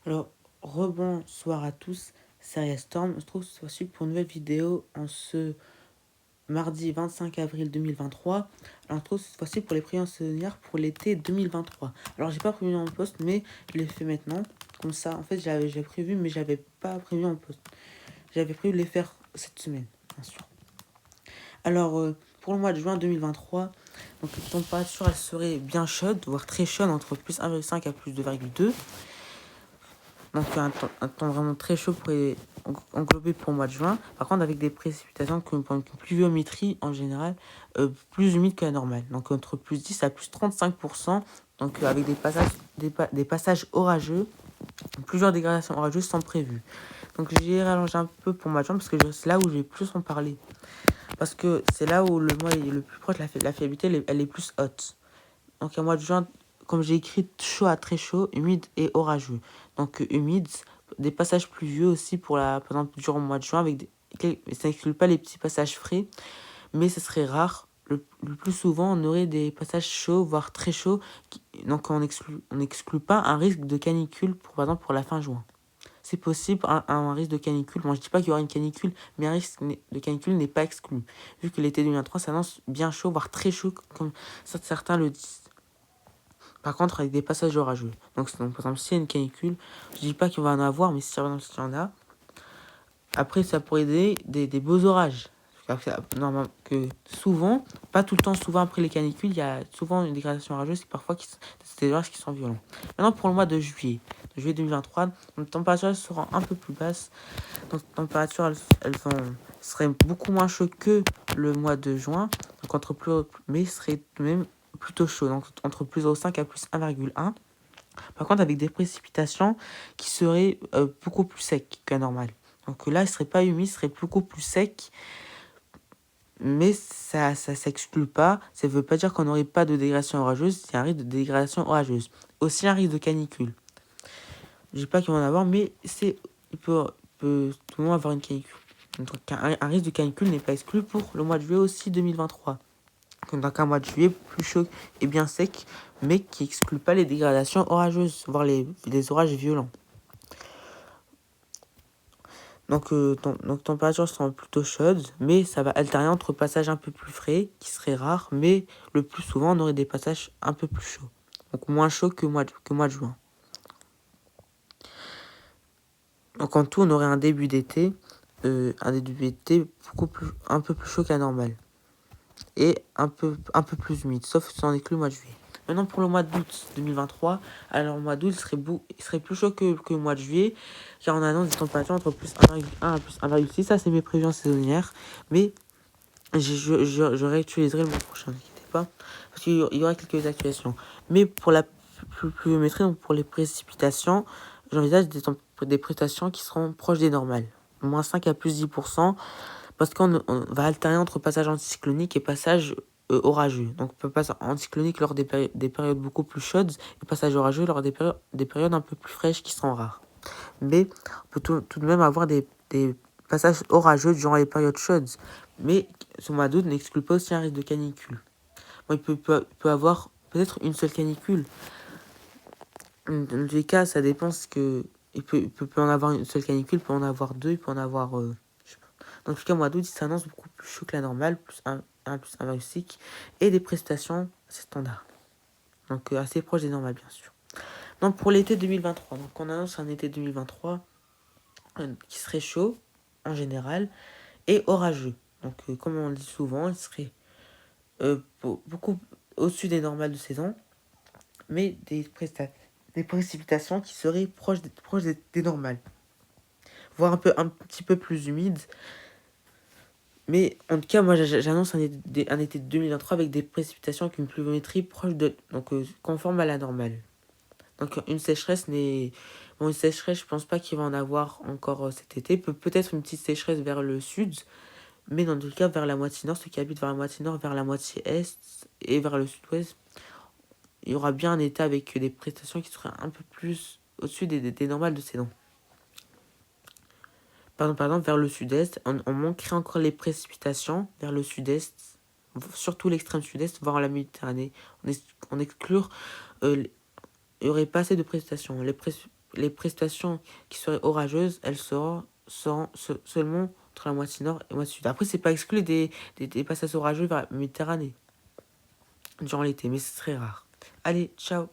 Alors, rebonsoir à tous, c'est Ariel Storm. On se trouve cette fois-ci pour une nouvelle vidéo en ce mardi 25 avril 2023. Alors, on se trouve cette fois-ci pour les prévisions saisonnières pour l'été 2023. Alors, j'ai pas prévu en poste, mais je l'ai fait maintenant. Comme ça, en fait, j'ai prévu, mais j'avais pas prévu en poste. J'avais prévu de les faire cette semaine, bien sûr. Alors, pour le mois de juin 2023, donc la température elle serait bien chaude, voire très chaude, entre plus 1,5 à plus 2,2. Donc un temps vraiment très chaud pourrait englober pour le mois de juin. Par contre, avec des précipitations comme une pluviométrie en général plus humide que la normale. Donc entre plus 10 à plus 35%. Donc avec des passages orageux. Plusieurs dégradations orageuses sont prévues. Donc j'ai rallongé un peu pour le mois de juin parce que c'est là où je vais plus en parler. Parce que c'est là où le mois est le plus proche, la fiabilité elle est plus haute. Donc un mois de juin, comme j'ai écrit, chaud à très chaud, humide et orageux. Donc humide, des passages pluvieux aussi pour par exemple durant le mois de juin, ça n'exclut pas les petits passages frais, mais ce serait rare. Le plus souvent, on aurait des passages chauds, voire très chauds. Donc on n'exclut pas un risque de canicule, par exemple pour la fin juin. C'est possible, un risque de canicule. Bon, je dis pas qu'il y aura une canicule, mais un risque de canicule n'est pas exclu. Vu que l'été 2023 s'annonce bien chaud, voire très chaud, comme certains le disent. Par contre, avec des passages orageux. Donc par exemple, s'il y a une canicule, je dis pas qu'il va en avoir, mais si par exemple, s'il y en a, après, ça pourrait aider des beaux orages. Normalement, que souvent, pas tout le temps, souvent après les canicules, il y a souvent une dégradation orageuse, c'est parfois c'est des orages qui sont violents. Maintenant, pour le mois de juillet 2023, les températures seront un peu plus basses. Donc, les températures, seraient beaucoup moins chaudes que le mois de juin, donc mais seraient tout de même plutôt chaud, donc entre plus 0,5 à plus 1,1. Par contre, avec des précipitations qui seraient beaucoup plus secs qu'à normal. Donc là, il ne serait pas humide, il serait beaucoup plus sec. Mais ça s'exclut pas. Ça ne veut pas dire qu'on n'aurait pas de dégradation orageuse. Il y a un risque de dégradation orageuse. Aussi un risque de canicule. Je ne dis pas qu'il va en avoir, mais il peut tout le monde avoir une canicule. Donc un risque de canicule n'est pas exclu pour le mois de juillet aussi 2023. Donc un mois de juillet plus chaud et bien sec, mais qui exclut pas les dégradations orageuses, voire les orages violents. Donc températures sont plutôt chaudes, mais ça va alterner entre passages un peu plus frais, qui seraient rares, mais le plus souvent on aurait des passages un peu plus chauds. Donc moins chauds que mois de juin. Donc en tout on aurait un début d'été un peu plus chaud qu'à normal. Et un peu plus humide, sauf si on inclut le mois de juillet. Maintenant pour le mois d'août 2023, alors le mois d'août il serait plus chaud que le mois de juillet, car on annonce des températures entre plus 1,1 à plus 1,6. Ça c'est mes prévisions saisonnières, mais je réutiliserai le mois prochain, n'inquiétez pas, parce qu'il y aura quelques actualisations. Mais pour la pluviométrie, donc pour les précipitations, j'envisage des précipitations qui seront proches des normales, moins 5 à plus 10%, parce qu'on va alterner entre passage anticyclonique et passage orageux. Donc passage anticyclonique lors des périodes beaucoup plus chaudes et passage orageux lors des périodes un peu plus fraîches qui sont rares. Mais on peut tout de même avoir des passages orageux durant les périodes chaudes. Mais ce mois d'août n'exclut pas aussi un risque de canicule. Bon, il peut avoir peut-être une seule canicule. Dans tous les cas, ça dépend. Il peut en avoir une seule canicule, il peut en avoir deux, il peut en avoir... Dans tout cas, mois d'août, il s'annonce beaucoup plus chaud que la normale, plus 1, plus 1,6, et des prestations assez standards. Donc assez proche des normales, bien sûr. Donc pour l'été 2023, donc on annonce un été 2023 qui serait chaud, en général, et orageux. Donc comme on le dit souvent, il serait beaucoup au-dessus des normales de saison, mais des précipitations qui seraient proches des normales. Voire un petit peu plus humides. Mais en tout cas, moi j'annonce un été 2023 avec des précipitations avec une pluviométrie conforme à la normale. Donc une sécheresse une sécheresse, je pense pas qu'il va en avoir encore cet été. Peut-être une petite sécheresse vers le sud, mais dans tout cas vers la moitié nord, ceux qui habitent vers la moitié nord, vers la moitié est et vers le sud-ouest, il y aura bien un été avec des prestations qui seraient un peu plus au-dessus des normales de saison. Par exemple, vers le sud-est, on manquerait encore les précipitations vers le sud-est, surtout l'extrême sud-est, voire la Méditerranée. On exclure, il n'y aurait pas assez de précipitations. les précipitations qui seraient orageuses, elles seront seulement entre la moitié nord et la moitié sud. Après, c'est pas exclu des passages orageux vers la Méditerranée durant l'été, mais c'est très rare. Allez, ciao!